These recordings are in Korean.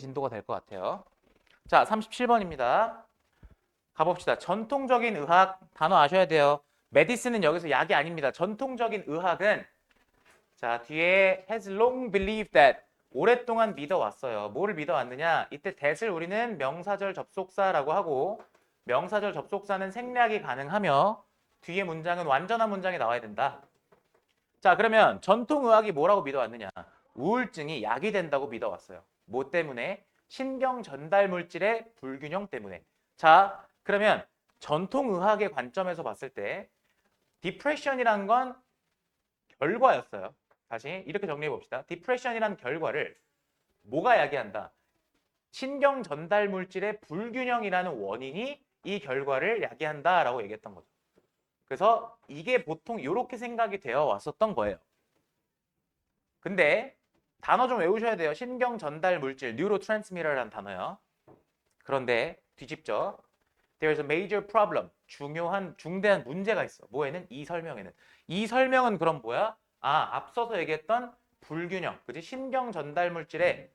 진도가 될 것 같아요. 자, 37번입니다. 가봅시다. 전통적인 의학 단어 아셔야 돼요. 메디슨은 여기서 약이 아닙니다. 전통적인 의학은 자, 뒤에 has long believed that 오랫동안 믿어왔어요. 뭐를 믿어왔느냐? 이때 that을 우리는 명사절 접속사라고 하고 명사절 접속사는 생략이 가능하며 뒤에 문장은 완전한 문장이 나와야 된다. 자, 그러면 전통의학이 뭐라고 믿어왔느냐? 우울증이 약이 된다고 믿어왔어요. 뭐 때문에? 신경 전달 물질의 불균형 때문에. 자, 그러면 전통의학의 관점에서 봤을 때 디프레션이란 건 결과였어요. 다시 이렇게 정리해 봅시다. 디프레션이란 결과를 뭐가 야기한다? 신경 전달 물질의 불균형이라는 원인이 이 결과를 야기한다라고 얘기했던 거죠. 그래서 이게 보통 이렇게 생각이 되어 왔었던 거예요. 근데 단어 좀 외우셔야 돼요. 신경 전달 물질, 뉴로트랜스미터라는 단어요. 그런데 뒤집죠. There's a major problem. 중대한 문제가 있어. 뭐에는? 이 설명에는. 이 설명은 그럼 뭐야? 앞서서 얘기했던 불균형. 그지? 신경 전달 물질의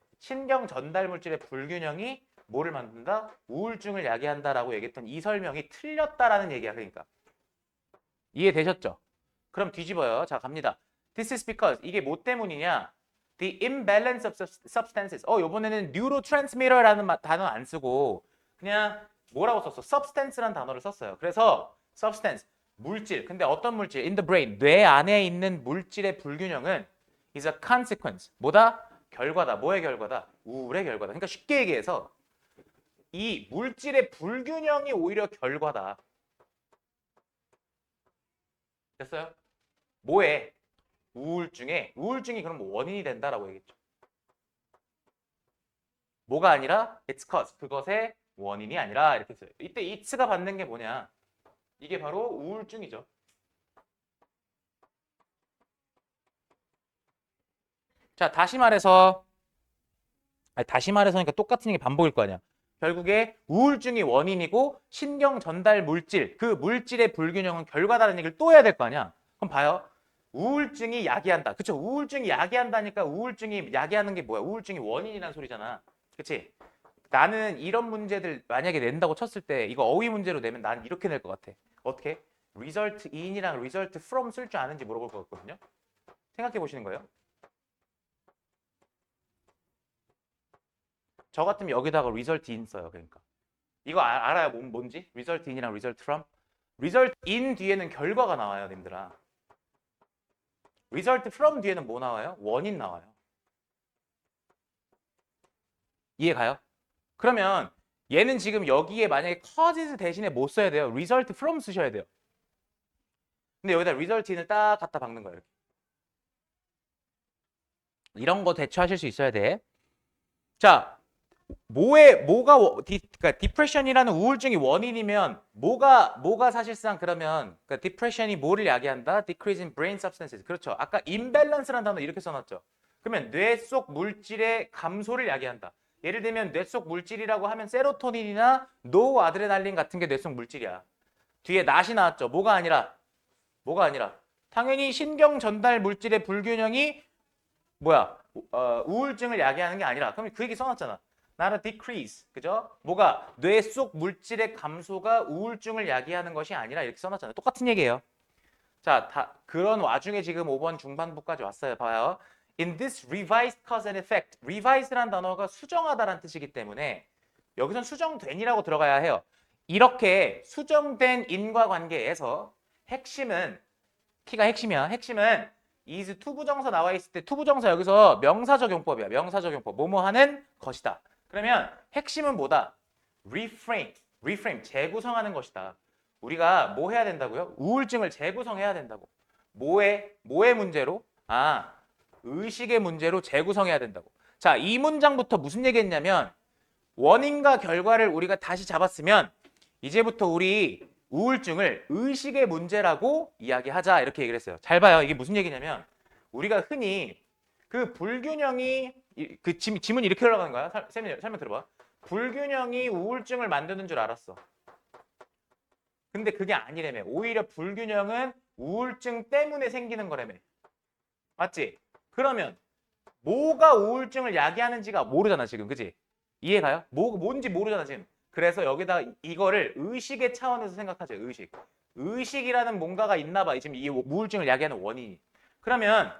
불균형이 뭐를 만든다? 우울증을 야기한다라고 얘기했던 이 설명이 틀렸다라는 얘기야. 그러니까. 이해되셨죠? 그럼 뒤집어요. 자, 갑니다. This is because 이게 뭐 때문이냐? The imbalance of substances. 요번에는 neurotransmitter라는 단어 안 쓰고 그냥 뭐라고 썼어? substance라는 단어를 썼어요. 그래서 substance, 물질. 근데 어떤 물질? In the brain, 뇌 안에 있는 물질의 불균형은 is a consequence. 뭐다? 결과다. 뭐의 결과다? 우울의 결과다. 그러니까 쉽게 얘기해서 이 물질의 불균형이 오히려 결과다. 됐어요? 뭐에? 우울증이 그럼 원인이 된다라고 얘기했죠. 뭐가 아니라 it's cause. 그것의 원인이 아니라 이렇게 써요. 이때 it's가 받는 게 뭐냐? 이게 바로 우울증이죠. 자, 다시 말해서니까 똑같은 게 반복일 거 아니야. 결국에 우울증이 원인이고 신경 전달 물질, 그 물질의 불균형은 결과다라는 얘기를 또 해야 될 거 아니야. 그럼 봐요. 우울증이 야기한다. 그쵸? 우울증이 야기한다니까 우울증이 야기하는 게 뭐야? 우울증이 원인이라는 소리잖아. 그치? 나는 이런 문제들 만약에 낸다고 쳤을 때 이거 어휘 문제로 내면 난 이렇게 낼 것 같아. 어떻게? result in이랑 result from 쓸 줄 아는지 물어볼 것 같거든요. 생각해 보시는 거예요. 저 같으면 여기다가 result in 써요. 그러니까. 이거 알아요? 뭔지? result in이랑 result from? result in 뒤에는 결과가 나와요, 님들아. result from 뒤에는 뭐 나와요? 원인 나와요. 이해 가요? 그러면 얘는 지금 여기에 만약에 causes 대신에 뭐 써야 돼요? result from 쓰셔야 돼요. 근데 여기다 result in을 딱 갖다 박는 거예요. 이렇게. 이런 거 대처하실 수 있어야 돼. 자, 그러니까 디프레션이라는 우울증이 원인이면 뭐가 사실상 그러면 그러니까 디프레션이 뭐를 야기한다? Decrease in brain substances. 그렇죠. 아까 imbalance라는 단어 이렇게 써놨죠. 그러면 뇌 속 물질의 감소를 야기한다. 예를 들면 뇌 속 물질이라고 하면 세로토닌이나 노아드레날린 같은 게 뇌 속 물질이야. 뒤에 낫이 나왔죠. 뭐가 아니라 당연히 신경 전달 물질의 불균형이 뭐야? 우울증을 야기하는 게 아니라 그럼 그 얘기 써놨잖아. 나는 decrease, 그죠? 뭐가 뇌 속 물질의 감소가 우울증을 야기하는 것이 아니라 이렇게 써놨잖아요. 똑같은 얘기예요. 자, 그런 와중에 지금 5번 중반부까지 왔어요. 봐요. In this revised cause and effect. revised라는 단어가 수정하다라는 뜻이기 때문에 여기선 수정된이라고 들어가야 해요. 이렇게 수정된 인과관계에서 핵심은 키가 핵심이야. 핵심은 is 투부정사 나와 있을 때 투부정사 여기서 명사적용법이야. 명사적용법. 뭐뭐 하는 것이다. 그러면 핵심은 뭐다? reframe, 재구성하는 것이다. 우리가 뭐 해야 된다고요? 우울증을 재구성해야 된다고. 뭐의 문제로? 의식의 문제로 재구성해야 된다고. 자, 이 문장부터 무슨 얘기했냐면 원인과 결과를 우리가 다시 잡았으면 이제부터 우리 우울증을 의식의 문제라고 이야기하자 이렇게 얘기를 했어요. 잘 봐요. 이게 무슨 얘기냐면 우리가 흔히 그 불균형이 그 지문 이렇게 올라가는 거야. 설명 들어봐. 불균형이 우울증을 만드는 줄 알았어. 근데 그게 아니라며. 오히려 불균형은 우울증 때문에 생기는 거라며. 맞지? 그러면 뭐가 우울증을 야기하는지가 모르잖아 지금. 그지? 이해가요? 뭔지 모르잖아 지금. 그래서 여기다가 이거를 의식의 차원에서 생각하죠. 의식. 의식이라는 뭔가가 있나 봐. 지금 이 우울증을 야기하는 원인이. 그러면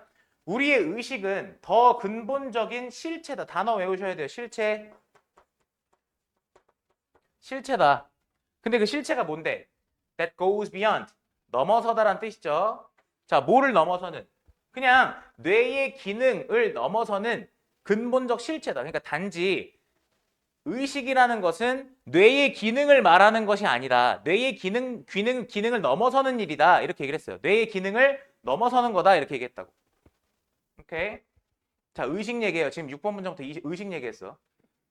우리의 의식은 더 근본적인 실체다. 단어 외우셔야 돼요. 실체. 실체다. 근데 그 실체가 뭔데? That goes beyond. 넘어서다라는 뜻이죠. 자, 뭐를 넘어서는? 그냥 뇌의 기능을 넘어서는 근본적 실체다. 그러니까 단지 의식이라는 것은 뇌의 기능을 말하는 것이 아니라 뇌의 기능을 넘어서는 일이다. 이렇게 얘기를 했어요. 뇌의 기능을 넘어서는 거다. 이렇게 얘기했다고. 오케이. 자, 의식 얘기예요. 지금 6번 문장부터 의식 얘기했어.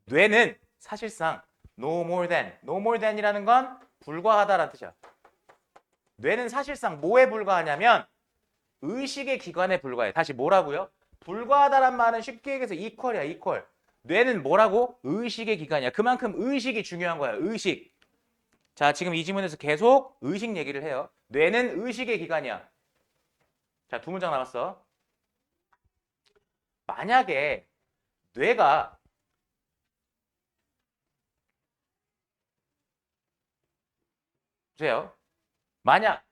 뇌는 사실상 no more than. no more than이라는 건 불과하다라는 뜻이야. 뇌는 사실상 뭐에 불과하냐면 의식의 기관에 불과해. 다시 뭐라고요? 불과하다란 말은 쉽게 얘기해서 equal이야, equal. 뇌는 뭐라고? 의식의 기관이야. 그만큼 의식이 중요한 거야. 의식. 자, 지금 이 지문에서 계속 의식 얘기를 해요. 뇌는 의식의 기관이야. 자, 두 문장 남았어. 만약에 뇌가 보세요. 만약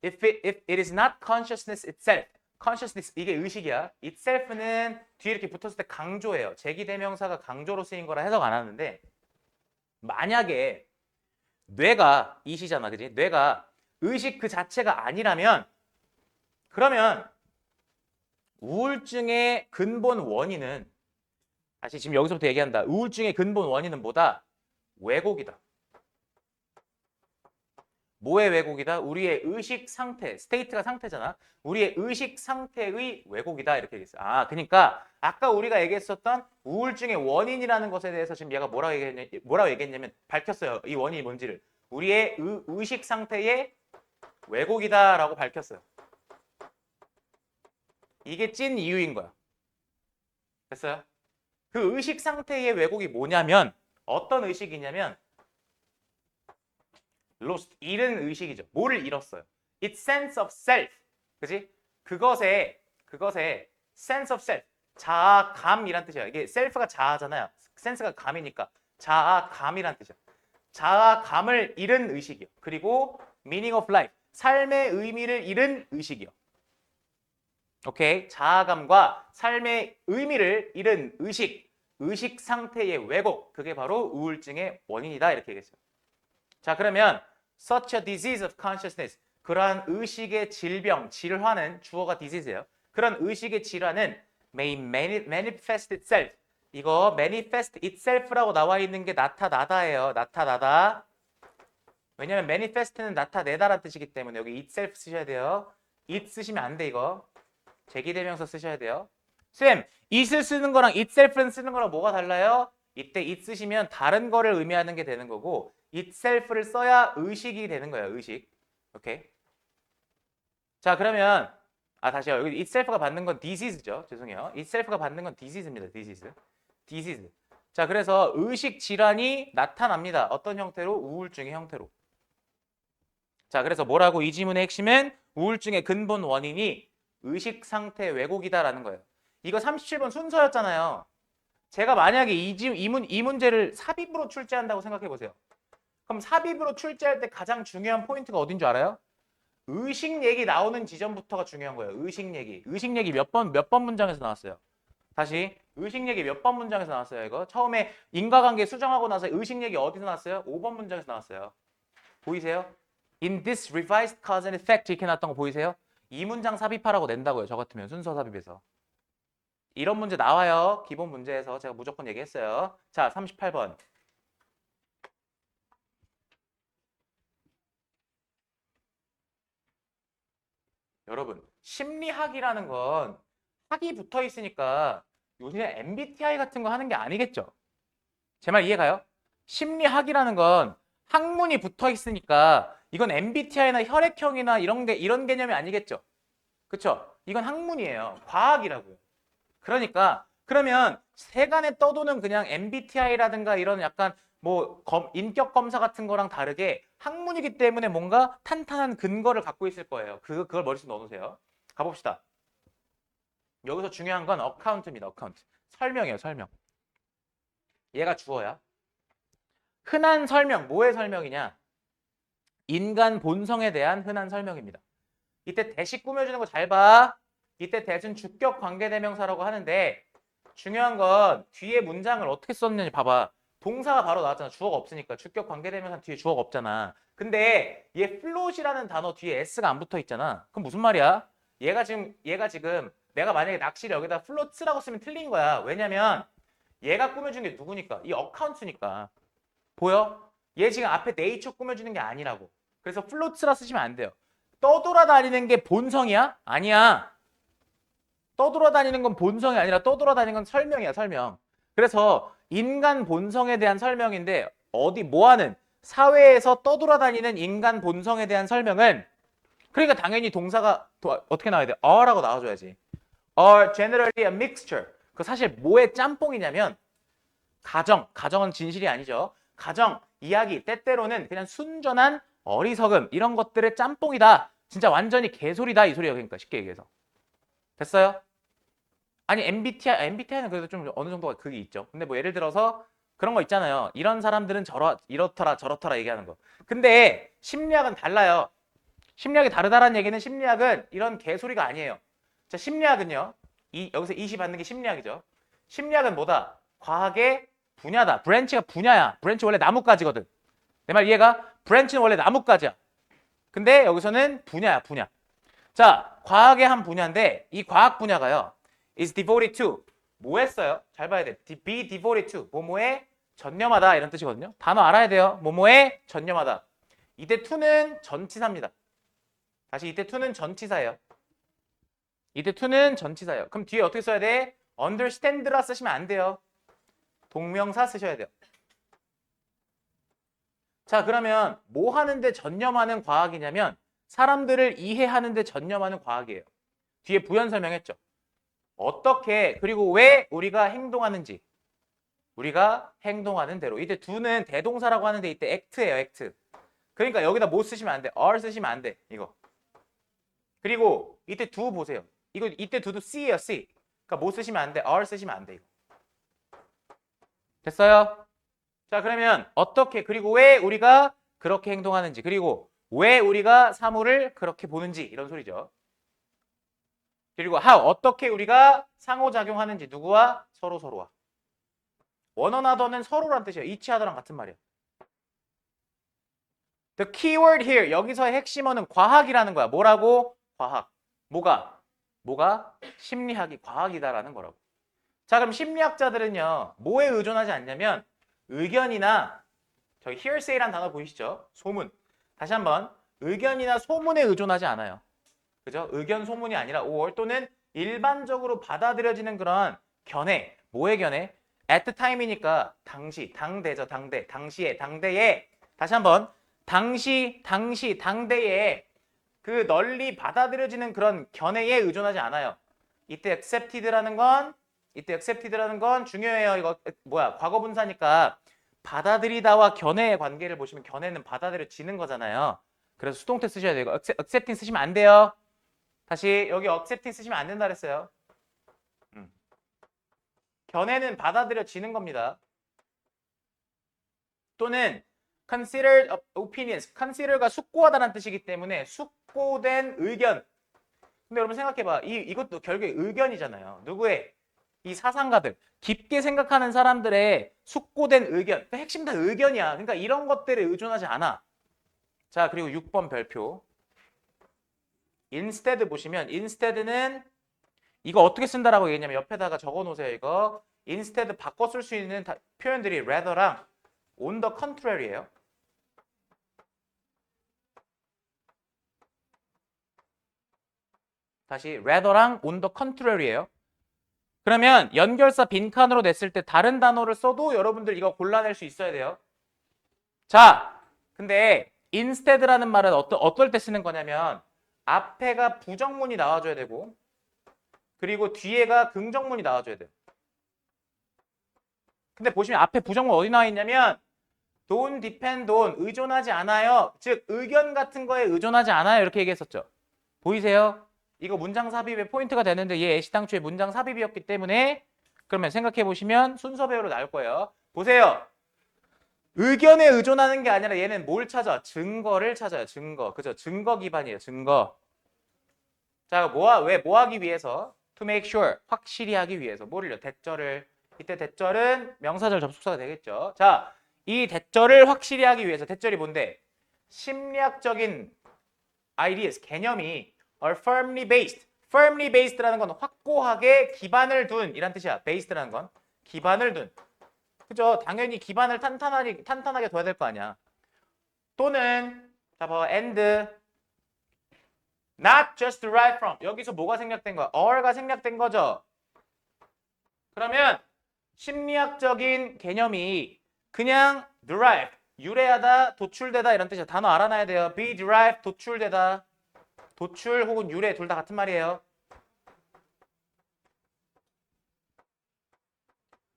if it is not consciousness itself. consciousness 이게 의식이야. itself는 뒤에 이렇게 붙었을 때 강조예요. 제기대명사가 강조로 쓰인 거라 해석 안 하는데 만약에 뇌가 이시잖아, 그지? 뇌가 의식 그 자체가 아니라면 그러면 우울증의 근본 원인은 다시 지금 여기서부터 얘기한다. 우울증의 근본 원인은 뭐다? 왜곡이다. 뭐의 왜곡이다? 우리의 의식 상태, 스테이트가 상태잖아. 우리의 의식 상태의 왜곡이다 이렇게 얘기했어요. 아, 그러니까 아까 우리가 얘기했었던 우울증의 원인이라는 것에 대해서 지금 얘가 뭐라고 얘기했냐면 밝혔어요. 이 원인이 뭔지를. 우리의 의식 상태의 왜곡이다라고 밝혔어요. 이게 찐 이유인 거야. 됐어요? 그 의식 상태의 왜곡이 뭐냐면 어떤 의식이냐면 lost, 잃은 의식이죠. 뭐를 잃었어요? Its sense of self. 그지? 그것의 sense of self. 자아감이란 뜻이야. 이게 self가 자아잖아요. sense가 감이니까 자아감이란 뜻이야. 자아감을 잃은 의식이요. 그리고 meaning of life. 삶의 의미를 잃은 의식이요. 오케이? 자아감과 삶의 의미를 잃은 의식 상태의 왜곡. 그게 바로 우울증의 원인이다. 이렇게 얘기했어요. 자, 그러면 such a disease of consciousness. 그러한 의식의 질병, 질환은 주어가 disease예요. 그런 의식의 질환은 may manifest itself. 이거 manifest itself라고 나와 있는 게 나타나다예요. 나타나다. 왜냐면 manifest는 나타내다라는 뜻이기 때문에 여기 itself 쓰셔야 돼요. it 쓰시면 안 돼, 이거. 제기대명사 쓰셔야 돼요. 쌤, it을 쓰는 거랑 itself는 쓰는 거랑 뭐가 달라요? 이때 it 쓰시면 다른 거를 의미하는 게 되는 거고 itself를 써야 의식이 되는 거예요. 의식. 오케이. 자, 그러면 다시요. 여기 itself가 받는 건 disease죠. 죄송해요. itself가 받는 건 disease입니다. disease. 자, 그래서 의식 질환이 나타납니다. 어떤 형태로? 우울증의 형태로. 자, 그래서 뭐라고? 이 지문의 핵심은 우울증의 근본 원인이 의식 상태 왜곡이다라는 거예요. 이거 37번 순서였잖아요. 제가 만약에 이 문제를 삽입으로 출제한다고 생각해 보세요. 그럼 삽입으로 출제할 때 가장 중요한 포인트가 어딘 줄 알아요? 의식 얘기 나오는 지점부터가 중요한 거예요. 의식 얘기. 의식 얘기 몇 번 문장에서 나왔어요? 다시 의식 얘기 몇 번 문장에서 나왔어요? 이거 처음에 인과관계 수정하고 나서 의식 얘기 어디서 나왔어요? 5번 문장에서 나왔어요. 보이세요? In this revised cause and effect 이렇게 나왔던 거 보이세요? 이 문장 삽입하라고 낸다고요. 저 같으면 순서 삽입해서. 이런 문제 나와요. 기본 문제에서 제가 무조건 얘기했어요. 자, 38번. 여러분, 심리학이라는 건 학이 붙어 있으니까 요새 MBTI 같은 거 하는 게 아니겠죠? 제 말 이해가요? 심리학이라는 건 학문이 붙어 있으니까 이건 MBTI나 혈액형이나 이런 개념이 아니겠죠? 그쵸? 이건 학문이에요. 과학이라고요. 그러니까 그러면 세간에 떠도는 그냥 MBTI라든가 이런 약간 뭐 인격 검사 같은 거랑 다르게 학문이기 때문에 뭔가 탄탄한 근거를 갖고 있을 거예요. 그걸 머릿속에 넣어놓으세요. 가봅시다. 여기서 중요한 건 어카운트입니다. 어카운트. 설명이에요. 설명. 얘가 주어야. 흔한 설명, 뭐의 설명이냐? 인간 본성에 대한 흔한 설명입니다. 이때 대시 꾸며주는 거 잘 봐. 이때 대신 주격 관계대명사라고 하는데 중요한 건 뒤에 문장을 어떻게 썼는지 봐봐. 동사가 바로 나왔잖아. 주어가 없으니까. 주격 관계대명사 뒤에 주어가 없잖아. 근데 얘 float이라는 단어 뒤에 s가 안 붙어 있잖아. 그럼 무슨 말이야? 얘가 지금 내가 만약에 낚시를 여기다 floats라고 쓰면 틀린 거야. 왜냐면 얘가 꾸며준 게 누구니까? 이 어카운트니까. 보여? 얘 지금 앞에 nature 꾸며주는 게 아니라고. 그래서 floats라 쓰시면 안 돼요. 떠돌아다니는 게 본성이야? 아니야. 떠돌아다니는 건 본성이 아니라 떠돌아다니는 건 설명이야, 설명. 그래서 인간 본성에 대한 설명인데 뭐 하는? 사회에서 떠돌아다니는 인간 본성에 대한 설명은 그러니까 당연히 동사가 어떻게 나와야 돼? are라고 나와줘야지. are generally a mixture. 그 사실 뭐의 짬뽕이냐면 가정은 진실이 아니죠. 가정, 이야기, 때때로는 그냥 순전한 어리석음 이런 것들의 짬뽕이다. 진짜 완전히 개소리다 이 소리예요. 그러니까 쉽게 얘기해서. 됐어요? 아니 MBTI는 그래도 좀 어느 정도가 그게 있죠. 근데 뭐 예를 들어서 그런 거 있잖아요. 이런 사람들은 이렇더라 저렇더라 얘기하는 거. 근데 심리학은 달라요. 심리학이 다르다라는 얘기는 심리학은 이런 개소리가 아니에요. 자, 심리학은요. 여기서 20 받는 게 심리학이죠. 심리학은 뭐다? 과학의 분야다. 브랜치가 분야야. 브랜치 원래 나뭇가지거든. 내 말 이해가? 브랜치는 원래 나뭇가지야. 근데 여기서는 분야야, 분야. 자, 과학의 한 분야인데 이 과학 분야가요. is devoted to 뭐 했어요? 잘 봐야 돼. be devoted to 뭐뭐에 전념하다 이런 뜻이거든요. 단어 알아야 돼요. 뭐뭐에 전념하다. 이때 to는 전치사입니다. 다시 이때 to는 전치사예요. 이때 to는 전치사예요. 그럼 뒤에 어떻게 써야 돼? understand라 쓰시면 안 돼요. 동명사 쓰셔야 돼요. 자, 그러면 뭐 하는데 전념하는 과학이냐면 사람들을 이해하는 데 전념하는 과학이에요. 뒤에 부연 설명했죠. 어떻게 그리고 왜 우리가 행동하는지 우리가 행동하는 대로. 이때 do는 대동사라고 하는데 이때 act예요. act. 그러니까 여기다 뭐 쓰시면 안 돼. are 쓰시면 안 돼. 이거. 그리고 이때 do 보세요. 이때 do도 C예요. C. 그러니까 뭐 쓰시면 안 돼. are 쓰시면 안 돼. 이거. 됐어요? 자, 그러면 어떻게 그리고 왜 우리가 그렇게 행동하는지 그리고 왜 우리가 사물을 그렇게 보는지 이런 소리죠. 그리고 how 어떻게 우리가 상호작용하는지 누구와 서로와. one another는 서로란 뜻이에요. each other랑 같은 말이에요. The keyword here 여기서의 핵심어는 과학이라는 거야. 뭐라고? 과학. 뭐가? 심리학이 과학이다라는 거라고. 자, 그럼 심리학자들은요. 뭐에 의존하지 않냐면 의견이나 저기 hearsay라는 단어 보이시죠? 소문. 다시 한번 의견이나 소문에 의존하지 않아요. 그죠? 의견 소문이 아니라 or 또는 일반적으로 받아들여지는 그런 견해. 뭐의 견해? at the time이니까 당대죠. 당대에 다시 한번 당대에 그 널리 받아들여지는 그런 견해에 의존하지 않아요. 이때 accepted라는 건 중요해요. 이거 과거 분사니까 받아들이다와 견해의 관계를 보시면 견해는 받아들여지는 거잖아요. 그래서 수동태 쓰셔야 돼요. accepting 쓰시면 안 돼요. 다시 여기 accepting 쓰시면 안 된다 그랬어요. 견해는 받아들여지는 겁니다. 또는 considered opinions. consider가 숙고하다는 뜻이기 때문에 숙고된 의견. 근데 여러분 생각해봐. 이것도 결국에 의견이잖아요. 누구의? 이 사상가들. 깊게 생각하는 사람들의 숙고된 의견. 그 핵심 다 의견이야. 그러니까 이런 것들에 의존하지 않아. 자, 그리고 6번 별표. instead 보시면 instead는 이거 어떻게 쓴다라고 얘기했냐면 옆에다가 적어놓으세요. 이거 instead 바꿔 쓸 수 있는 표현들이 rather랑 on the contrary예요. 다시 rather랑 on the contrary예요. 그러면 연결사 빈칸으로 냈을 때 다른 단어를 써도 여러분들 이거 골라낼 수 있어야 돼요. 자, 근데 instead라는 말은 어떨 때 쓰는 거냐면 앞에가 부정문이 나와줘야 되고 그리고 뒤에가 긍정문이 나와줘야 돼요. 근데 보시면 앞에 부정문 어디 나와 있냐면 don't depend on 의존하지 않아요. 즉 의견 같은 거에 의존하지 않아요. 이렇게 얘기했었죠. 보이세요? 이거 문장 삽입의 포인트가 되는데 얘 애시당초에 문장 삽입이었기 때문에 그러면 생각해 보시면 순서 배우로 나올 거예요. 보세요. 의견에 의존하는 게 아니라 얘는 뭘 찾아? 증거를 찾아요. 증거. 그죠? 증거 기반이에요. 증거. 자, 왜 뭐 하기 위해서? To make sure. 확실히 하기 위해서. 뭐를요? 대절을. 이때 대절은 명사절 접속사가 되겠죠. 자, 이 대절을 확실히 하기 위해서. 대절이 뭔데? 심리학적인 ideas, 개념이 are firmly based. firmly based라는 건 확고하게 기반을 둔 이란 뜻이야. based라는 건 기반을 둔. 그죠? 당연히 기반을 탄탄하게 둬야 될 거 아니야. 또는 자, 봐. and not just derived from. 여기서 뭐가 생략된 거야? or가 생략된 거죠. 그러면 심리학적인 개념이 그냥 derive, 유래하다, 도출되다 이런 뜻이야. 단어 알아놔야 돼요. be derived, 도출되다. 도출 혹은 유래 둘 다 같은 말이에요.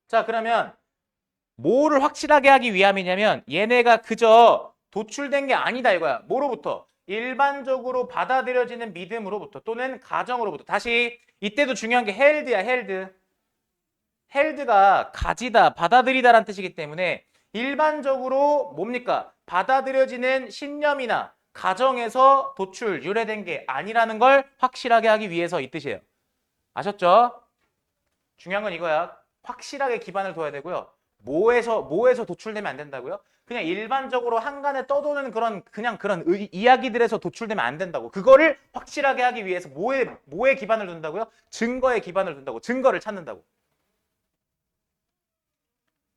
자, 그러면 뭐를 확실하게 하기 위함이냐면 얘네가 그저 도출된 게 아니다 이거야. 뭐로부터? 일반적으로 받아들여지는 믿음으로부터 또는 가정으로부터. 다시 이때도 중요한 게 held야, held. held가 가지다, 받아들이다라는 뜻이기 때문에 일반적으로 뭡니까? 받아들여지는 신념이나 가정에서 도출, 유래된 게 아니라는 걸 확실하게 하기 위해서 이 뜻이에요. 아셨죠? 중요한 건 이거야. 확실하게 기반을 둬야 되고요. 뭐에서 도출되면 안 된다고요? 그냥 일반적으로 한간에 떠도는 그냥 그런 이야기들에서 도출되면 안 된다고. 그거를 확실하게 하기 위해서 뭐에 기반을 둔다고요? 증거에 기반을 둔다고. 증거를 찾는다고.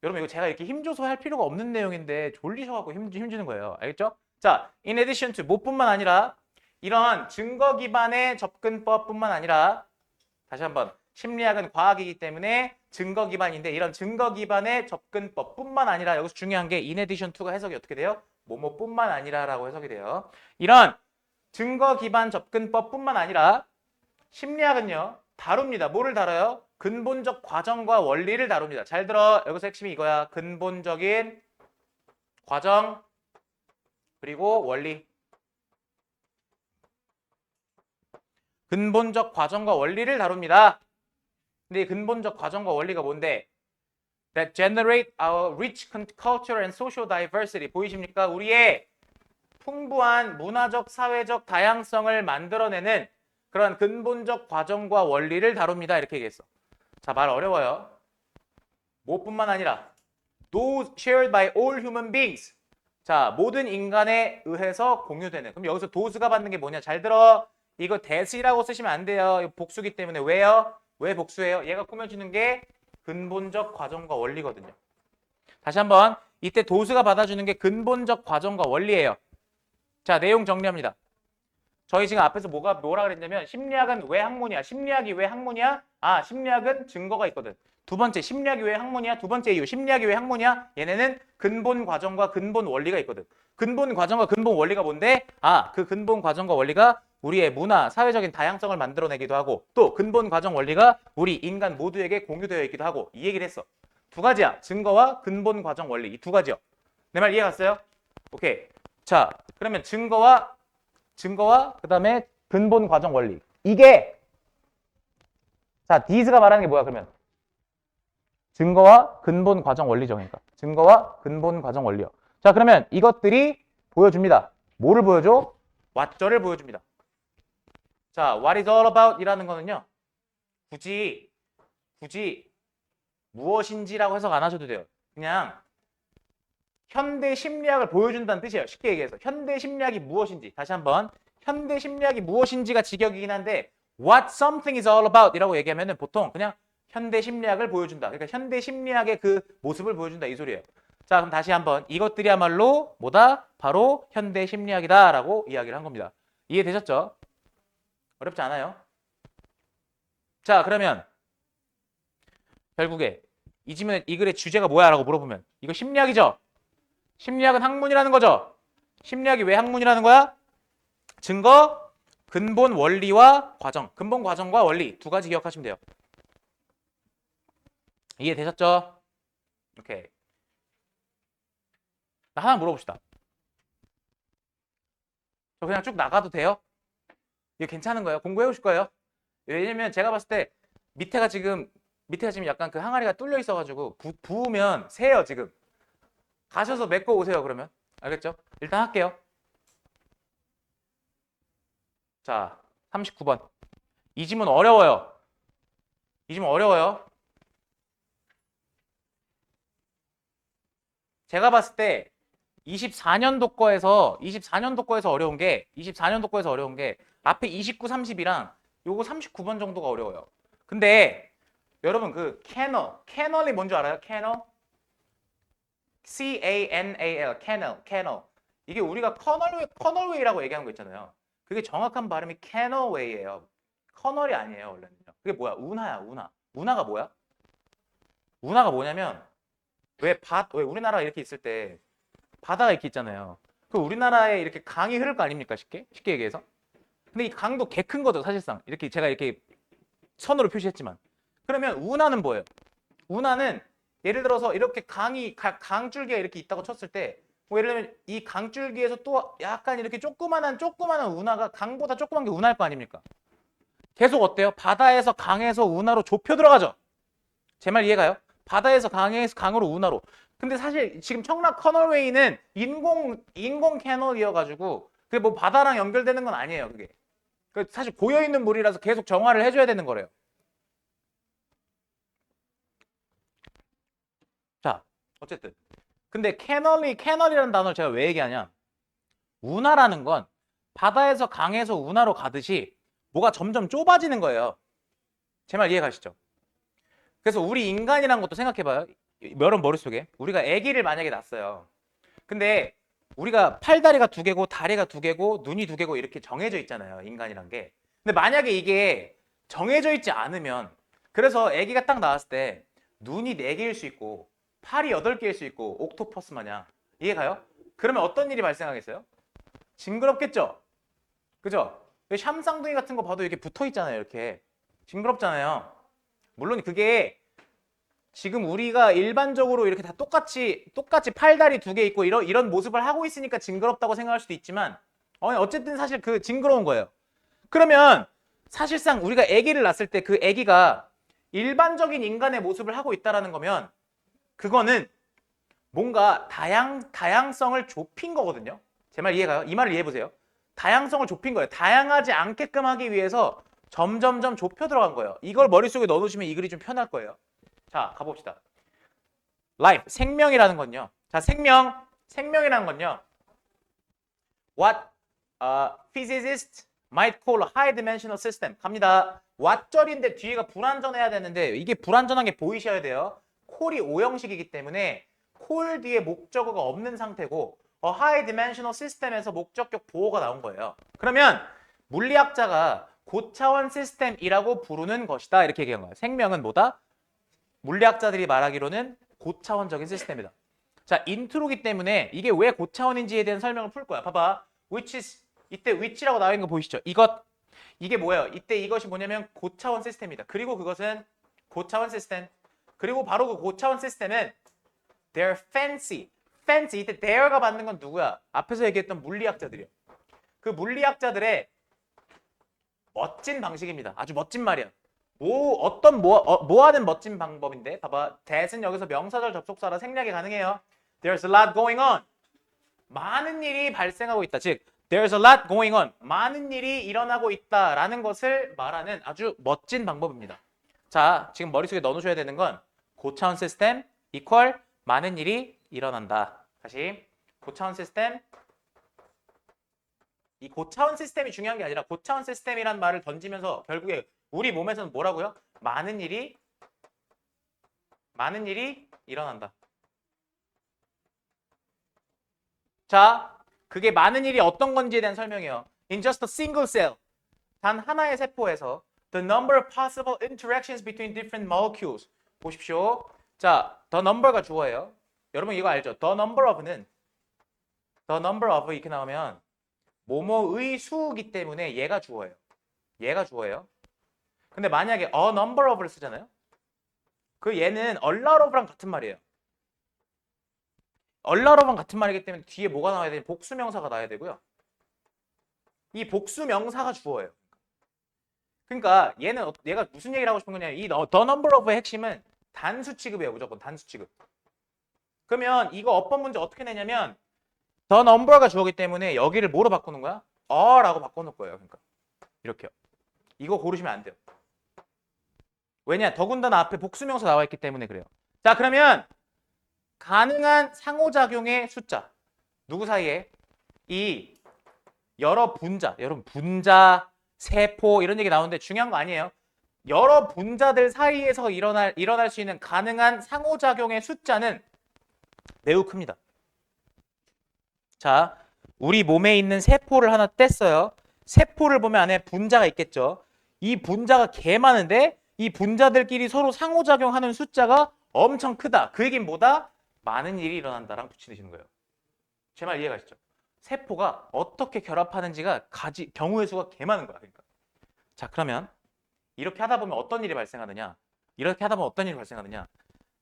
여러분 이거 제가 이렇게 힘줘서 할 필요가 없는 내용인데 졸리셔갖고 힘주는 거예요. 알겠죠? 자, in addition to 뭐뿐만 아니라 이런 증거 기반의 접근법뿐만 아니라 다시 한번 심리학은 과학이기 때문에 증거 기반인데 이런 증거 기반의 접근법뿐만 아니라 여기서 중요한 게 in addition to가 해석이 어떻게 돼요? 뭐뭐뿐만 아니라라고 해석이 돼요. 이런 증거 기반 접근법뿐만 아니라 심리학은요 다룹니다. 뭐를 다뤄요? 근본적 과정과 원리를 다룹니다. 잘 들어. 여기서 핵심이 이거야. 근본적인 과정 그리고 원리. 근본적 과정과 원리를 다룹니다. 근데 이 근본적 과정과 원리가 뭔데? That generate our rich cultural and social diversity. 보이십니까? 우리의 풍부한 문화적, 사회적 다양성을 만들어내는 그런 근본적 과정과 원리를 다룹니다. 이렇게 얘기했어. 자, 말 어려워요. 뭐뿐만 아니라 those shared by all human beings. 자, 모든 인간에 의해서 공유되는. 그럼 여기서 does가 받는 게 뭐냐? 잘 들어. 이거 that이라고 쓰시면 안 돼요. 이거 복수기 때문에. 왜요? 왜 복수예요? 얘가 꾸며주는 게 근본적 과정과 원리거든요. 다시 한번 이때 does가 받아주는 게 근본적 과정과 원리예요. 자, 내용 정리합니다. 저희 지금 앞에서 뭐라 그랬냐면 심리학은 왜 학문이야? 심리학이 왜 학문이야? 아, 심리학은 증거가 있거든. 두 번째, 심리학이 왜 학문이야? 두 번째 이유, 심리학이 왜 학문이야? 얘네는 근본 과정과 근본 원리가 있거든. 근본 과정과 근본 원리가 뭔데? 아, 그 근본 과정과 원리가 우리의 문화, 사회적인 다양성을 만들어내기도 하고 또 근본 과정 원리가 우리 인간 모두에게 공유되어 있기도 하고 이 얘기를 했어. 두 가지야. 증거와 근본 과정 원리. 이 두 가지요. 내 말 이해 갔어요? 오케이. 자, 그러면 증거와 그다음에 근본 과정 원리. 이게 자, 디즈가 말하는 게 뭐야 그러면? 증거와 근본 과정 원리죠. 그러니까 증거와 근본 과정 원리요. 자, 그러면 이것들이 보여줍니다. 뭐를 보여줘? what절을 보여줍니다. 자, what is all about 이라는 거는요. 굳이 무엇인지라고 해석 안 하셔도 돼요. 그냥 현대 심리학을 보여준다는 뜻이에요. 쉽게 얘기해서 현대 심리학이 무엇인지. 다시 한번 현대 심리학이 무엇인지가 직역이긴 한데 what something is all about 이라고 얘기하면 보통 그냥 현대 심리학을 보여준다. 그러니까 현대 심리학의 그 모습을 보여준다 이 소리예요. 자, 그럼 다시 한번 이것들이야말로 뭐다? 바로 현대 심리학이다 라고 이야기를 한 겁니다. 이해되셨죠? 어렵지 않아요? 자, 그러면 결국에 이 글의 주제가 뭐야? 라고 물어보면 이거 심리학이죠? 심리학은 학문이라는 거죠? 심리학이 왜 학문이라는 거야? 증거, 근본 원리와 과정. 근본 과정과 원리 두 가지 기억하시면 돼요. 이해되셨죠? 오케이. 하나 물어봅시다. 저 그냥 쭉 나가도 돼요? 이거 괜찮은 거예요? 공부해 오실 거예요? 왜냐면 제가 봤을 때 밑에가 지금 밑에가 지금 약간 그 항아리가 뚫려 있어가지고 부으면 새요 지금. 가셔서 메꿔 오세요 그러면. 알겠죠? 일단 할게요. 자, 39번. 이 지문 어려워요. 이 지문 어려워요. 제가 봤을 때 24년도 거에서 어려운 게 앞에 29, 30이랑 요거 39번 정도가 어려워요. 근데 여러분 그 캐널이 뭔지 알아요? 캐널? C-A-N-A-L, 캐널. 이게 우리가 커널웨이라고 얘기하는 거 있잖아요. 그게 정확한 발음이 캐널웨이예요. 커널이 아니에요, 원래는요. 그게 뭐야? 운하야, 운하. 운하가 뭐야? 운하가 뭐냐면 왜 우리나라가 이렇게 있을 때 바다가 이렇게 있잖아요. 그 우리나라에 이렇게 강이 흐를 거 아닙니까? 쉽게 얘기해서. 근데 이 강도 개 큰 거죠, 사실상. 이렇게 제가 이렇게 선으로 표시했지만. 그러면 운하는 뭐예요? 운하는 예를 들어서 이렇게 강줄기가 이렇게 있다고 쳤을 때, 뭐 예를 들면 이 강줄기에서 또 약간 이렇게 조그만한 운하가 강보다 조그만 게 운하일 거 아닙니까? 계속 어때요? 바다에서 강에서 운하로 좁혀 들어가죠. 제 말 이해가요? 바다에서 강으로 운하로. 근데 사실 지금 청라 커널웨이는 인공 캐널이어가지고 그게 뭐 바다랑 연결되는 건 아니에요. 그게. 사실 고여 있는 물이라서 계속 정화를 해줘야 되는 거래요. 자, 어쨌든. 근데 캐널이라는 단어를 제가 왜 얘기하냐? 운하라는 건 바다에서 강에서 운하로 가듯이 뭐가 점점 좁아지는 거예요. 제 말 이해 가시죠? 그래서 우리 인간이란 것도 생각해봐요. 여러분 머릿속에. 우리가 아기를 만약에 낳았어요. 근데 우리가 팔다리가 두 개고 다리가 두 개고 눈이 두 개고 이렇게 정해져 있잖아요. 인간이란 게. 근데 만약에 이게 정해져 있지 않으면 그래서 아기가 딱 나왔을 때 눈이 네 개일 수 있고 팔이 여덟 개일 수 있고 옥토퍼스 마냥 이해가요? 그러면 어떤 일이 발생하겠어요? 징그럽겠죠? 그죠? 샴쌍둥이 같은 거 봐도 이렇게 붙어 있잖아요. 이렇게 징그럽잖아요. 물론 그게 지금 우리가 일반적으로 이렇게 다 똑같이 팔다리 두 개 있고 이런 모습을 하고 있으니까 징그럽다고 생각할 수도 있지만 어쨌든 사실 그 징그러운 거예요. 그러면 사실상 우리가 아기를 낳았을 때 그 아기가 일반적인 인간의 모습을 하고 있다라는 거면 그거는 뭔가 다양성을 좁힌 거거든요. 제 말 이해가요? 이 말을 이해해 보세요. 다양성을 좁힌 거예요. 다양하지 않게끔 하기 위해서 점점점 좁혀 들어간 거예요. 이걸 머릿속에 넣어놓으시면 이 글이 좀 편할 거예요. 자, 가봅시다. life, 생명이라는 건요. 자, 생명이라는 건요. What physicists might call a high-dimensional system. 갑니다. 왓절인데 뒤에가 불완전해야 되는데 이게 불완전한 게 보이셔야 돼요. 콜이 O형식이기 때문에 콜 뒤에 목적어가 없는 상태고 high-dimensional system에서 목적격 보호가 나온 거예요. 그러면 물리학자가 고차원 시스템이라고 부르는 것이다. 이렇게 얘기한 거예요. 생명은 뭐다? 물리학자들이 말하기로는 고차원적인 시스템이다. 자, 인트로기 때문에 이게 왜 고차원인지에 대한 설명을 풀 거야. 봐봐. 이때 which라고 나와 있는 거 보이시죠? 이게 뭐예요? 이때 이것이 뭐냐면 고차원 시스템이다. 그리고 그것은 고차원 시스템. 그리고 바로 그 고차원 시스템은 they're fancy. 이때 there가 받는 건 누구야? 앞에서 얘기했던 물리학자들이요. 그 물리학자들의 멋진 방식입니다. 아주 멋진 말이야. 뭐 하는 멋진 방법인데? 봐봐. that은 여기서 명사절 접속사라 생략이 가능해요. There's a lot going on. 많은 일이 발생하고 있다. 즉, there's a lot going on. 많은 일이 일어나고 있다라는 것을 말하는 아주 멋진 방법입니다. 자, 지금 머릿속에 넣어놓으셔야 되는 건 고차원 시스템 equal 많은 일이 일어난다. 다시 고차원 시스템 이 고차원 시스템이 중요한 게 아니라 고차원 시스템이란 말을 던지면서 결국에 우리 몸에서는 뭐라고요? 많은 일이 일어난다. 자, 그게 많은 일이 어떤 건지에 대한 설명이에요. In just a single cell, 단 하나의 세포에서 the number of possible interactions between different molecules. 보십시오. 자, the number가 주어예요. 여러분 이거 알죠? the number of 이렇게 나오면 뭐뭐의 수이기 때문에 얘가 주어예요. 근데 만약에 a number of를 쓰잖아요. 그 얘는 a lot of랑 같은 말이에요. a lot of랑 같은 말이기 때문에 뒤에 뭐가 나와야 되냐? 복수명사가 나와야 되고요. 이 복수명사가 주어예요. 그러니까 얘가 무슨 얘기를 하고 싶은 거냐? 이 the number of의 핵심은 단수 취급이에요. 무조건 단수 취급. 그러면 이거 어법 문제 어떻게 내냐면 the number가 주어기 때문에 여기를 뭐로 바꾸는 거야? 라고 바꿔놓을 거예요. 그러니까 이렇게요. 이거 고르시면 안 돼요. 왜냐? 더군다나 앞에 복수명사 나와 있기 때문에 그래요. 자, 그러면 가능한 상호작용의 숫자. 누구 사이에? 이 여러 분자, 여러분 분자, 세포 이런 얘기 나오는데 중요한 거 아니에요. 여러 분자들 사이에서 일어날 수 있는 가능한 상호작용의 숫자는 매우 큽니다. 자, 우리 몸에 있는 세포를 하나 뗐어요. 세포를 보면 안에 분자가 있겠죠. 이 분자가 개 많은데 이 분자들끼리 서로 상호작용하는 숫자가 엄청 크다. 그 얘기는 뭐다? 많은 일이 일어난다랑 붙이시는 거예요. 제 말 이해가시죠? 세포가 어떻게 결합하는지가 경우의 수가 개 많은 거야. 그러니까. 자, 그러면 이렇게 하다 보면 어떤 일이 발생하느냐?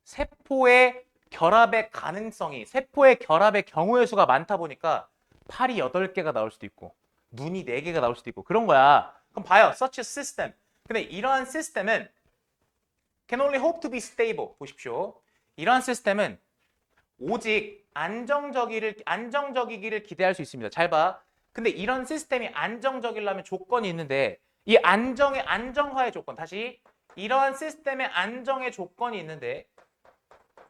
세포의 결합의 가능성이, 세포의 결합의 경우의 수가 많다 보니까 팔이 8개가 나올 수도 있고 눈이 4개가 나올 수도 있고 그런 거야. 그럼 봐요. Such a system. 근데 이러한 시스템은 can only hope to be stable. 보십시오. 이러한 시스템은 오직 안정적이기를 기대할 수 있습니다. 잘 봐. 근데 이런 시스템이 안정적이려면 조건이 있는데 이 안정화의 조건, 다시 이러한 시스템의 안정의 조건이 있는데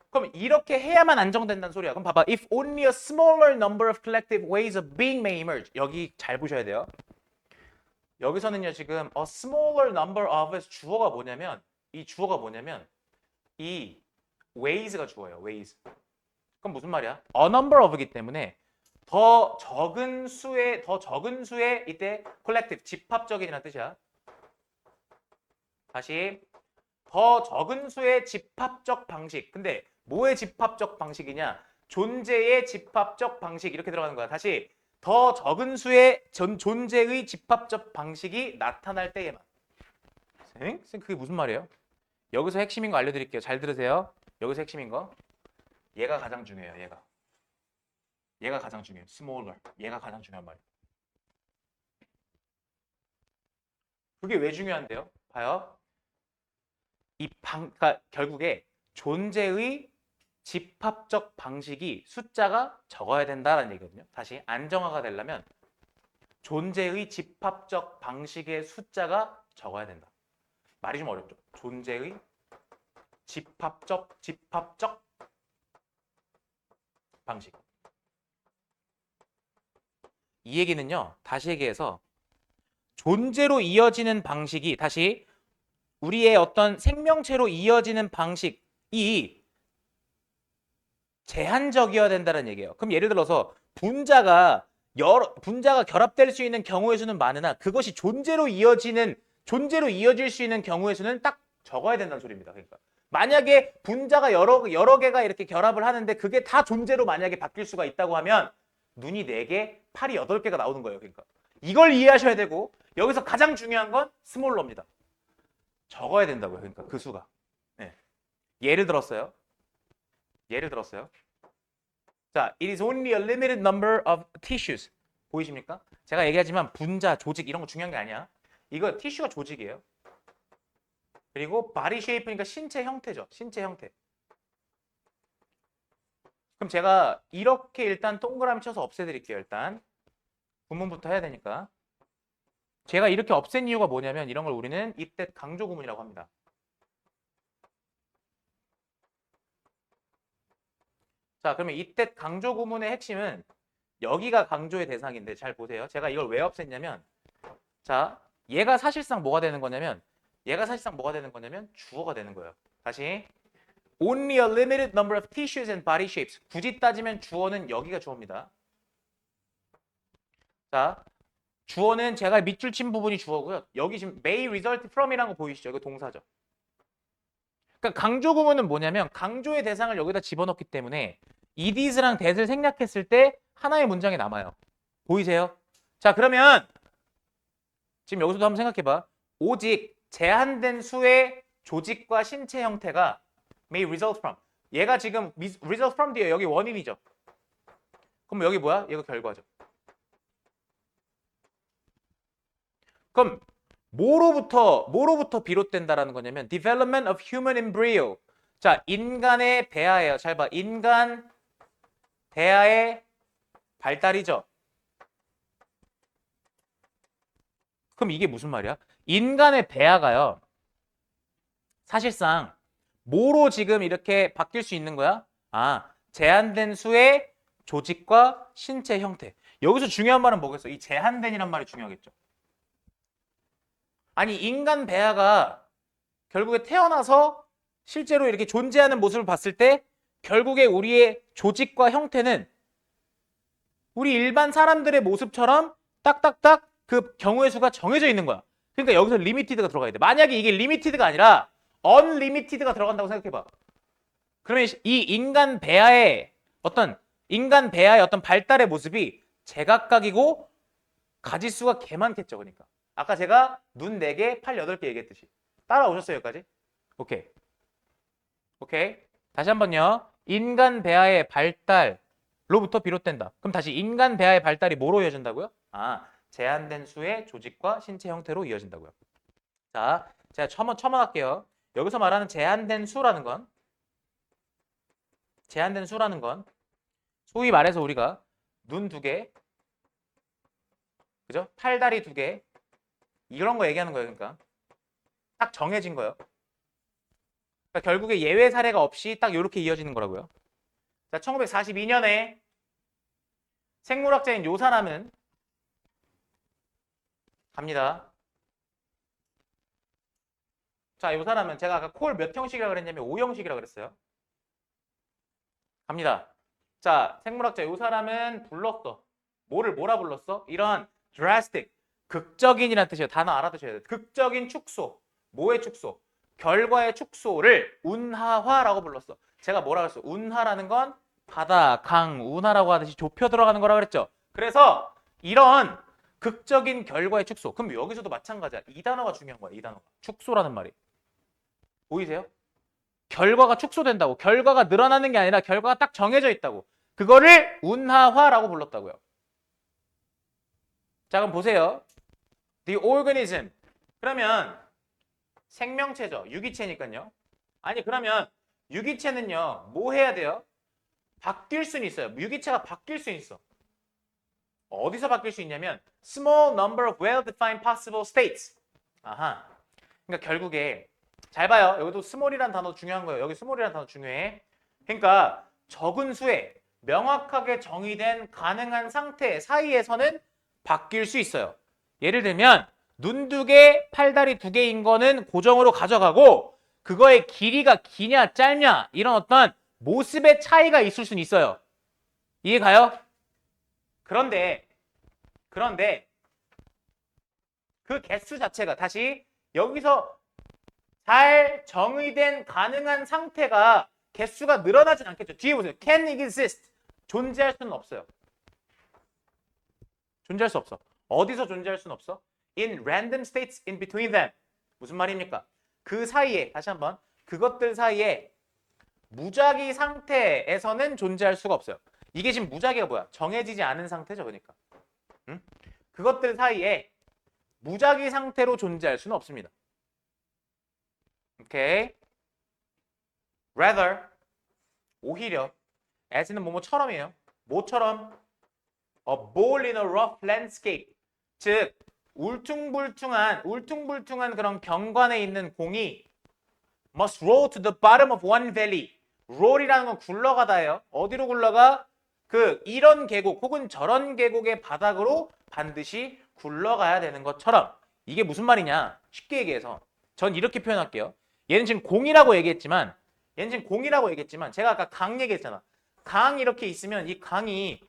그럼 이렇게 해야만 안정된다는 소리야. 그럼 봐봐. If only a smaller number of collective ways of being may emerge. 여기 잘 보셔야 돼요. 여기서는요 지금 a smaller number of의 주어가 뭐냐면 이 ways가 주어예요. ways. 그럼 무슨 말이야? a number of이기 때문에 더 적은 수의 이때 collective 집합적이라는 뜻이야. 다시 더 적은 수의 집합적 방식. 근데 뭐의 집합적 방식이냐? 존재의 집합적 방식 이렇게 들어가는 거야. 다시 더 적은 수의 존재의 집합적 방식이 나타날 때에만. 쌤? 그게 무슨 말이에요? 여기서 핵심인 거 알려드릴게요. 잘 들으세요. 여기서 핵심인 거. 얘가 가장 중요해요. 얘가 가장 중요해요. smaller. 얘가 가장 중요한 말이에요. 그게 왜 중요한데요? 봐요. 그러니까 결국에 존재의 집합적 방식이 숫자가 적어야 된다는 얘기거든요. 다시 안정화가 되려면 존재의 집합적 방식의 숫자가 적어야 된다. 말이 좀 어렵죠. 존재의 집합적 방식. 이 얘기는요. 다시 얘기해서 존재로 이어지는 방식이 다시 우리의 어떤 생명체로 이어지는 방식이 제한적이어야 된다는 얘기예요. 그럼 예를 들어서 분자가 결합될 수 있는 경우의 수는 많으나 그것이 존재로 이어질 수 있는 경우의 수는 딱 적어야 된다는 소리입니다. 그러니까 만약에 분자가 여러 개가 이렇게 결합을 하는데 그게 다 존재로 만약에 바뀔 수가 있다고 하면 눈이 4개, 팔이 8개가 나오는 거예요. 그러니까 이걸 이해하셔야 되고 여기서 가장 중요한 건 스몰러입니다. 적어야 된다고요. 그러니까 그 수가. 네. 예를 들었어요. 자, it is only a limited number of tissues. 보이십니까? 제가 얘기하지만 분자, 조직 이런 거 중요한 게 아니야. 이거 티슈가 조직이에요. 그리고 body shape니까 신체 형태죠. 신체 형태. 그럼 제가 이렇게 일단 동그라미 쳐서 없애드릴게요. 일단 구문부터 해야 되니까. 제가 이렇게 없앤 이유가 뭐냐면 이런 걸 우리는 이때 강조 구문이라고 합니다. 자, 그러면 이때 강조 구문의 핵심은 여기가 강조의 대상인데 잘 보세요. 제가 이걸 왜 없앴냐면 자, 얘가 사실상 뭐가 되는 거냐면 주어가 되는 거예요. 다시 only a limited number of tissues and body shapes. 굳이 따지면 주어는 여기가 주어입니다. 자, 주어는 제가 밑줄 친 부분이 주어고요. 여기 지금 may result from이라는 거 보이시죠? 이거 동사죠. 그러니까 강조 구문은 뭐냐면 강조의 대상을 여기다 집어넣기 때문에 itis랑 that을 생략했을 때 하나의 문장이 남아요. 보이세요? 자, 그러면 지금 여기서도 한번 생각해봐. 오직 제한된 수의 조직과 신체 형태가 may result from. 얘가 지금 result from 뒤에 여기 원인이죠. 그럼 여기 뭐야? 얘가 결과죠. 그럼 뭐로부터 비롯된다라는 거냐면 development of human embryo. 자, 인간의 배아예요. 잘 봐. 인간 배아의 발달이죠. 그럼 이게 무슨 말이야? 인간의 배아가요. 사실상 뭐로 지금 이렇게 바뀔 수 있는 거야? 아, 제한된 수의 조직과 신체 형태. 여기서 중요한 말은 뭐겠어? 이 제한된이란 말이 중요하겠죠. 아니, 인간 배아가 결국에 태어나서 실제로 이렇게 존재하는 모습을 봤을 때 결국에 우리의 조직과 형태는 우리 일반 사람들의 모습처럼 딱딱딱 그 경우의 수가 정해져 있는 거야. 그러니까 여기서 리미티드가 들어가야 돼. 만약에 이게 리미티드가 아니라 언리미티드가 들어간다고 생각해봐. 그러면 이 인간 배아의 어떤 발달의 모습이 제각각이고 가지수가 개 많겠죠. 그러니까 아까 제가 눈 4개, 팔 8개 얘기했듯이. 따라오셨어요, 여기까지? 오케이. 오케이. 다시 한번요. 인간 배아의 발달로부터 비롯된다. 그럼 다시 인간 배아의 발달이 뭐로 이어진다고요? 아, 제한된 수의 조직과 신체 형태로 이어진다고요. 자, 제가 첨언할게요. 여기서 말하는 제한된 수라는 건 소위 말해서 우리가 눈 2개, 그죠? 팔다리 2개, 이런 거 얘기하는 거예요. 그러니까 딱 정해진 거예요. 그러니까 결국에 예외 사례가 없이 딱 이렇게 이어지는 거라고요. 자, 1942년에 생물학자인 요 사람은 갑니다. 자, 요 사람은 제가 아까 콜 몇 형식이라고 그랬냐면 5형식이라고 그랬어요. 갑니다. 자, 생물학자 요 사람은 불렀어. 뭐라 불렀어? 이런 drastic, 극적인이라는 뜻이에요. 단어 알아두셔야 돼요. 극적인 축소. 뭐의 축소? 결과의 축소를 운하화라고 불렀어. 제가 뭐라 그랬어? 운하라는 건 바다, 강, 운하라고 하듯이 좁혀 들어가는 거라고 그랬죠. 그래서 이런 극적인 결과의 축소. 그럼 여기서도 마찬가지야. 이 단어가 중요한 거야. 이 단어가. 축소라는 말이. 보이세요? 결과가 축소된다고. 결과가 늘어나는 게 아니라 결과가 딱 정해져 있다고. 그거를 운하화라고 불렀다고요. 자, 그럼 보세요. The organism. 그러면 생명체죠. 유기체니까요. 아니, 그러면 유기체는요. 뭐 해야 돼요? 바뀔 수는 있어요. 유기체가 바뀔 수 있어. 어디서 바뀔 수 있냐면 small number of well-defined possible states. 아하. 그러니까 결국에 잘 봐요. 여기도 small이라는 단어 중요한 거예요. 여기 small이라는 단어 중요해. 그러니까 적은 수의 명확하게 정의된 가능한 상태 사이에서는 바뀔 수 있어요. 예를 들면 눈 2개, 팔다리 2개인 거는 고정으로 가져가고 그거의 길이가 기냐 짧냐 이런 어떤 모습의 차이가 있을 수는 있어요. 이해 가요? 그런데 그 개수 자체가 다시 여기서 잘 정의된 가능한 상태가 개수가 늘어나진 않겠죠. 뒤에 보세요. Can exist. 존재할 수는 없어요. 존재할 수 없어. 어디서 존재할 수는 없어? In random states in between them. 무슨 말입니까? 그 사이에 다시 한번 그것들 사이에 무작위 상태에서는 존재할 수가 없어요. 이게 지금 무작위가 뭐야? 정해지지 않은 상태죠. 그러니까. 응? 그것들 사이에 무작위 상태로 존재할 수는 없습니다. 오케이. Rather 오히려 as는 뭐뭐처럼이에요. 뭐처럼? A ball in a rough landscape. 즉 울퉁불퉁한 그런 경관에 있는 공이 must roll to the bottom of one valley. roll이라는 건 굴러가다예요. 어디로 굴러가? 그 이런 계곡 혹은 저런 계곡의 바닥으로 반드시 굴러가야 되는 것처럼. 이게 무슨 말이냐? 쉽게 얘기해서 전 이렇게 표현할게요. 얘는 지금 공이라고 얘기했지만 제가 아까 강 얘기했잖아. 강 이렇게 있으면 이 강이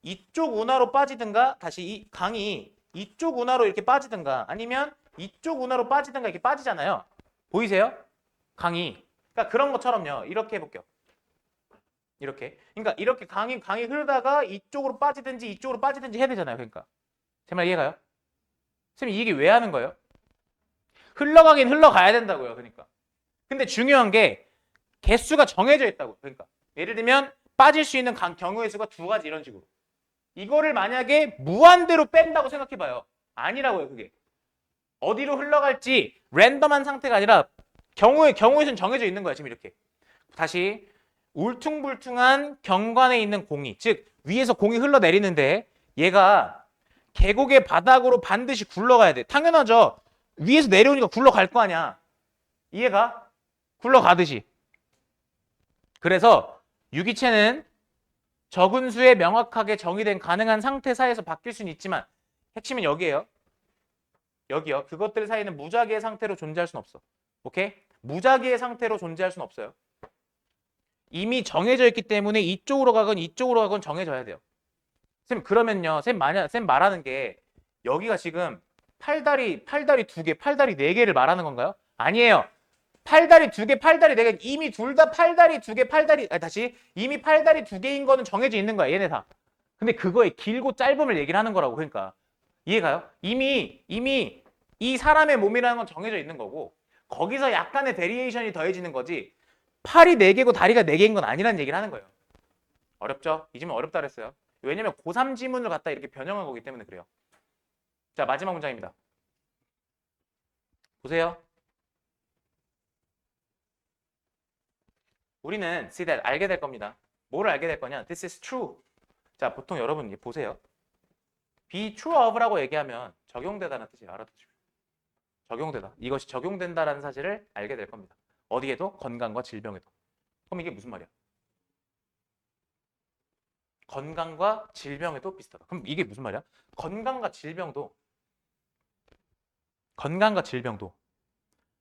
이쪽 운하로 빠지든가 다시 이 강이 이쪽 운하로 이렇게 빠지든가 아니면 이쪽 운하로 빠지든가 이렇게 빠지잖아요. 보이세요? 강이. 그러니까 그런 것처럼요. 이렇게 해볼게요. 이렇게. 그러니까 이렇게 강이 흐르다가 이쪽으로 빠지든지 해야 되잖아요. 그러니까. 제 말 이해가요? 선생님 이게 왜 하는 거예요? 흘러가긴 흘러가야 된다고요. 그러니까. 근데 중요한 게 개수가 정해져 있다고. 그러니까. 예를 들면 빠질 수 있는 경우의 수가 2가지 이런 식으로. 이거를 만약에 무한대로 뺀다고 생각해봐요. 아니라고요. 그게. 어디로 흘러갈지 랜덤한 상태가 아니라 경우의 수는 정해져 있는 거야. 지금 이렇게. 다시 울퉁불퉁한 경관에 있는 공이, 즉 위에서 공이 흘러내리는데 얘가 계곡의 바닥으로 반드시 굴러가야 돼. 당연하죠. 위에서 내려오니까 굴러갈 거 아니야. 이해가? 굴러가듯이. 그래서 유기체는 적은 수에 명확하게 정의된 가능한 상태 사이에서 바뀔 수는 있지만 핵심은 여기에요. 여기요. 그것들 사이는 무작위의 상태로 존재할 수는 없어. 오케이? 무작위의 상태로 존재할 수는 없어요. 이미 정해져 있기 때문에 이쪽으로 가건 이쪽으로 가건 정해져야 돼요. 쌤 그러면요. 쌤 말하는 게 여기가 지금 팔다리 두 개, 팔다리 네 개를 말하는 건가요? 아니에요. 팔다리 두 개, 팔다리 네 개. 이미 둘 다 팔다리 두 개, 다시 이미 팔다리 두 개인 거는 정해져 있는 거야. 얘네 다. 근데 그거에 길고 짧음을 얘기를 하는 거라고. 그러니까 이해가요? 이미 이 사람의 몸이라는 건 정해져 있는 거고 거기서 약간의 베리에이션이 더해지는 거지. 팔이 네 개고 다리가 네 개인 건 아니라는 얘기를 하는 거예요. 어렵죠? 이 질문 어렵다 그랬어요. 왜냐면 고3 지문을 갖다 이렇게 변형한 거기 때문에 그래요. 자, 마지막 문장입니다. 보세요. 우리는 see that 알게 될 겁니다. 뭐를 알게 될 거냐? This is true. 자, 보통 여러분 보세요. be true of라고 얘기하면 적용되다는 뜻이 알아두십시오. 적용되다. 이것이 적용된다라는 사실을 알게 될 겁니다. 어디에도? 건강과 질병에도. 그럼 이게 무슨 말이야? 건강과 질병에도 비슷하다. 그럼 이게 무슨 말이야? 건강과 질병도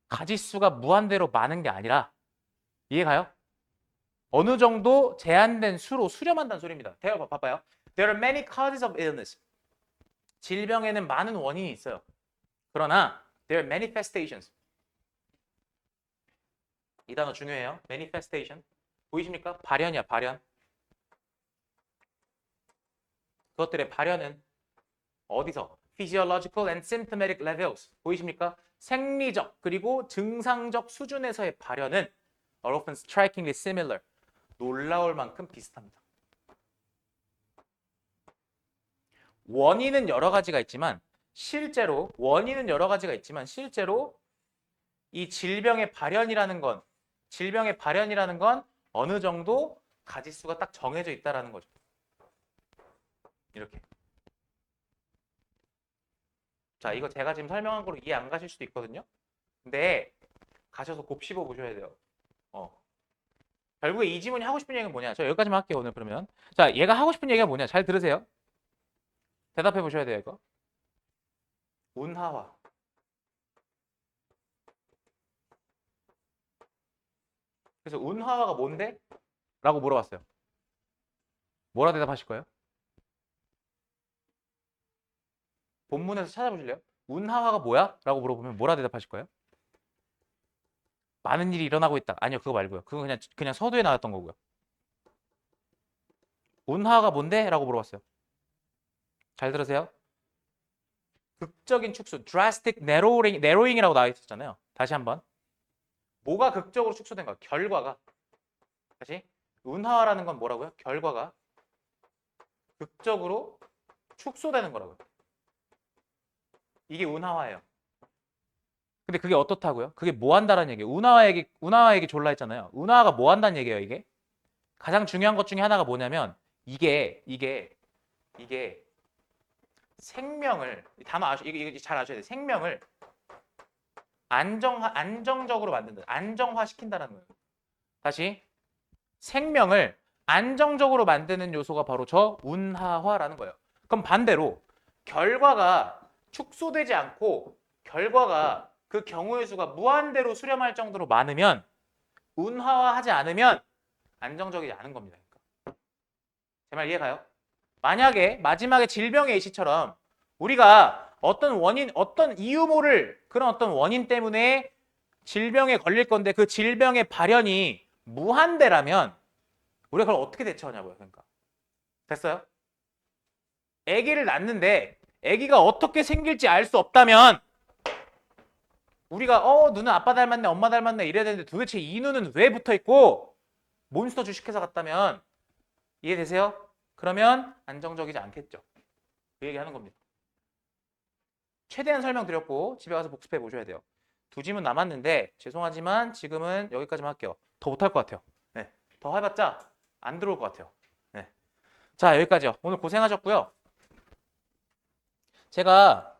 가지수가 무한대로 많은 게 아니라 이해가요? 어느 정도 제한된 수로 수렴한다는 소리입니다. 대화 봐봐요. There are many causes of illness. 질병에는 많은 원인이 있어요. 그러나 there are manifestations. 이 단어 중요해요. manifestation. 보이십니까? 발현이야, 발현. 그것들의 발현은 어디서? physiological and symptomatic levels. 보이십니까? 생리적 그리고 증상적 수준에서의 발현은 are often strikingly similar. 놀라울 만큼 비슷합니다. 원인은 여러 가지가 있지만 실제로 이 질병의 발현이라는 건 어느 정도 가지수가 딱 정해져 있다라는 거죠. 이렇게. 자, 이거 제가 지금 설명한 거로 이해 안 가실 수도 있거든요. 근데 가셔서 곱씹어 보셔야 돼요. 결국에 이 지문이 하고 싶은 얘기는 뭐냐? 저 여기까지만 할게요, 오늘 그러면. 자, 얘가 하고 싶은 얘기가 뭐냐? 잘 들으세요. 대답해 보셔야 돼요, 이거. 운하화. 그래서 운하화가 뭔데? 라고 물어봤어요. 뭐라 대답하실 거예요? 본문에서 찾아보실래요? 운하화가 뭐야? 라고 물어보면 뭐라 대답하실 거예요? 많은 일이 일어나고 있다. 아니요, 그거 말고요. 그거 그냥 서두에 나왔던 거고요. 운하화가 뭔데? 라고 물어봤어요. 잘 들으세요. 극적인 축소, drastic narrowing이라고 나와 있었잖아요. 다시 한번. 뭐가 극적으로 축소된가? 결과가. 다시. 운하화라는 건 뭐라고요? 결과가 극적으로 축소되는 거라고요. 이게 운하화예요. 근데 그게 어떻다고요? 그게 뭐 한다는 얘기예요? 운하화 얘기 졸라 했잖아요. 운하화가 뭐 한다는 얘기예요, 이게? 가장 중요한 것 중에 하나가 뭐냐면 이게 생명을 단어 이게 잘 아셔야 돼요. 생명을 안정적으로 만든다. 안정화시킨다는 거예요. 다시 생명을 안정적으로 만드는 요소가 바로 저 운하화라는 거예요. 그럼 반대로 결과가 축소되지 않고 결과가 그 경우의 수가 무한대로 수렴할 정도로 많으면 운하화하지 않으면 안정적이지 않은 겁니다. 그러니까. 제 말 이해가요? 만약에 마지막에 질병의 A씨처럼 우리가 어떤 원인, 어떤 이유 모를 그런 어떤 원인 때문에 질병에 걸릴 건데 그 질병의 발현이 무한대라면 우리가 그걸 어떻게 대처하냐고요. 그러니까. 됐어요? 아기를 낳는데 아기가 어떻게 생길지 알 수 없다면 우리가 눈은 아빠 닮았네 엄마 닮았네 이래야 되는데 도대체 이 눈은 왜 붙어있고 몬스터 주식회사 같다면 이해되세요? 그러면 안정적이지 않겠죠. 그 얘기하는 겁니다. 최대한 설명드렸고 집에 가서 복습해 보셔야 돼요. 두 지문 남았는데 죄송하지만 지금은 여기까지만 할게요. 더 못할 것 같아요. 네. 더 해봤자 안 들어올 것 같아요. 네. 자, 여기까지요. 오늘 고생하셨고요. 제가